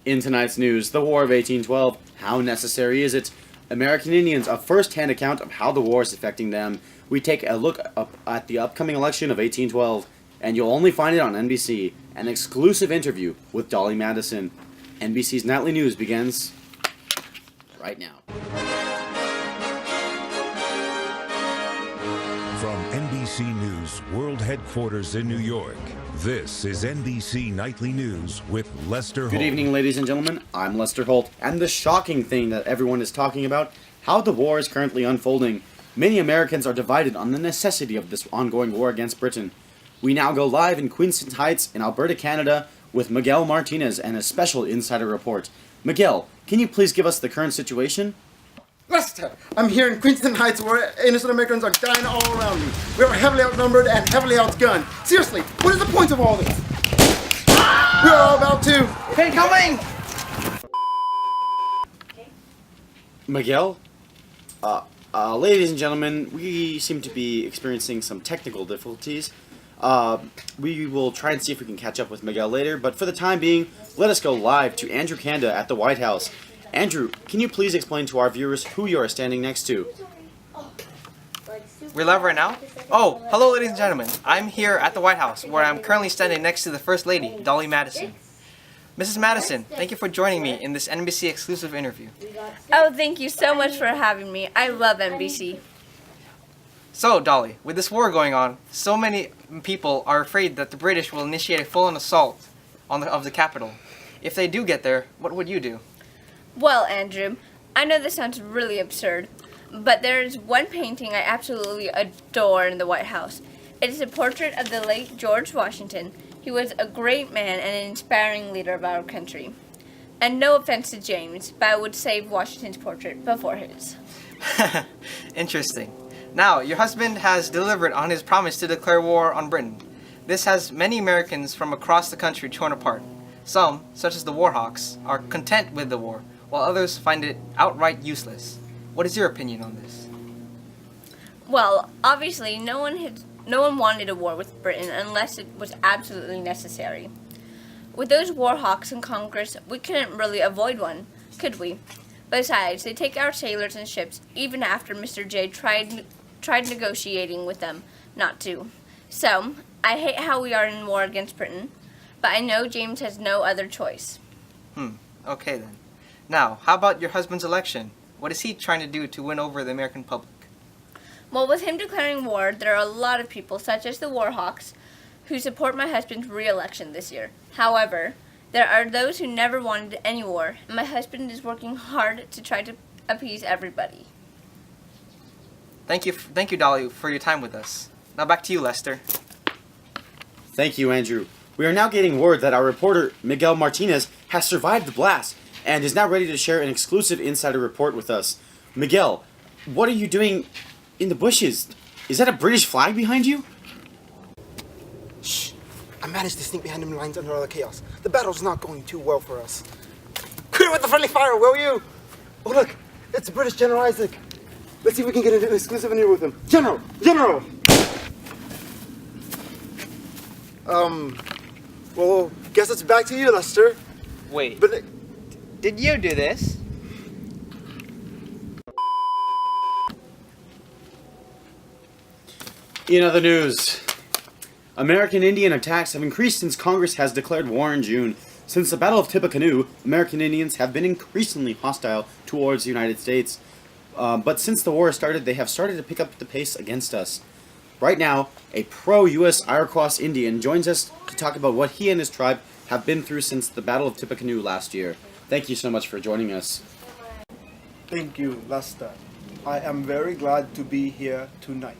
In tonight's news, the War of 1812, how necessary is it? American Indians, a first-hand account of how the war is affecting them. We take a look at the upcoming election of 1812, and you'll only find it on NBC, an exclusive interview with Dolly Madison. NBC's Nightly News begins right now. From NBC News World Headquarters in New York, this is NBC Nightly News with Lester Holt. Good evening, ladies and gentlemen. I'm Lester Holt, and the shocking thing that everyone is talking about, how the war is currently unfolding. Many Americans are divided on the necessity of this ongoing war against Britain. We now go live in Queenston Heights in Alberta, Canada, with Miguel Martinez and a special insider report. Miguel, can you please give us the current situation? Lester, I'm here in Queenston Heights where innocent Americans are dying all around me. We are heavily outnumbered and heavily outgunned. Seriously, what is the point of all this? We are all about to... Incoming! Miguel? Ladies and gentlemen, we seem to be experiencing some technical difficulties. We will try and see if we can catch up with Miguel later, but for the time being, let us go live to Andrew Kanda at the White House. Andrew, can you please explain to our viewers who you are standing next to? We're live right now? Oh, hello ladies and gentlemen. I'm here at the White House, where I'm currently standing next to the First Lady, Dolly Madison. Mrs. Madison, thank you for joining me in this NBC exclusive interview. Oh, thank you so much for having me. I love NBC. So, Dolly, with this war going on, so many people are afraid that the British will initiate a full-on assault of the capital. If they do get there, what would you do? Well, Andrew, I know this sounds really absurd, but there is one painting I absolutely adore in the White House. It is a portrait of the late George Washington. He was a great man and an inspiring leader of our country. And no offense to James, but I would save Washington's portrait before his. Interesting. Now, your husband has delivered on his promise to declare war on Britain. This has many Americans from across the country torn apart. Some, such as the Warhawks, are content with the war, while others find it outright useless. What is your opinion on this? Well, obviously, no one wanted a war with Britain unless it was absolutely necessary. With those Warhawks in Congress, we couldn't really avoid one, could we? Besides, they take our sailors and ships even after Mr. J tried negotiating with them not to. So, I hate how we are in war against Britain, but I know James has no other choice. Okay then. Now, how about your husband's election? What is he trying to do to win over the American public? Well, with him declaring war, there are a lot of people, such as the Warhawks, who support my husband's re-election this year. However, there are those who never wanted any war, and my husband is working hard to try to appease everybody. Thank you, Dolly, for your time with us. Now back to you, Lester. Thank you, Andrew. We are now getting word that our reporter, Miguel Martinez, has survived the blast and is now ready to share an exclusive insider report with us. Miguel, what are you doing in the bushes? Is that a British flag behind you? Shh! I managed to sneak behind them lines under all the chaos. The battle's not going too well for us. Clear with the friendly fire, will you? Oh look, it's British General Isaac. Let's see if we can get an exclusive interview with him. General! General! Well, guess it's back to you, Lester. Wait, But did you do this? In other news, American Indian attacks have increased since Congress has declared war in June. Since the Battle of Tippecanoe, American Indians have been increasingly hostile towards the United States. But since the war started, they have started to pick up the pace against us. Right now, a pro-U.S. Iroquois Indian joins us to talk about what he and his tribe have been through since the Battle of Tippecanoe last year. Thank you so much for joining us. Thank you, Lester. I am very glad to be here tonight.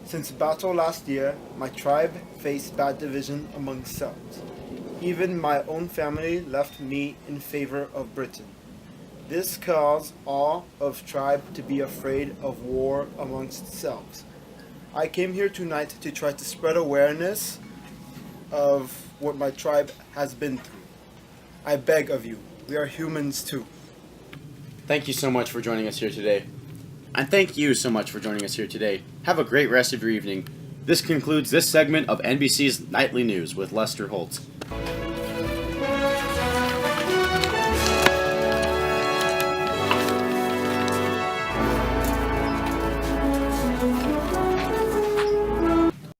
Since battle last year, my tribe faced bad division among selves. Even my own family left me in favor of Britain. This caused all of tribe to be afraid of war amongst selves. I came here tonight to try to spread awareness of what my tribe has been through. I beg of you, we are humans too. Thank you so much for joining us here today. And thank you so much for joining us here today. Have a great rest of your evening. This concludes this segment of NBC's Nightly News with Lester Holt.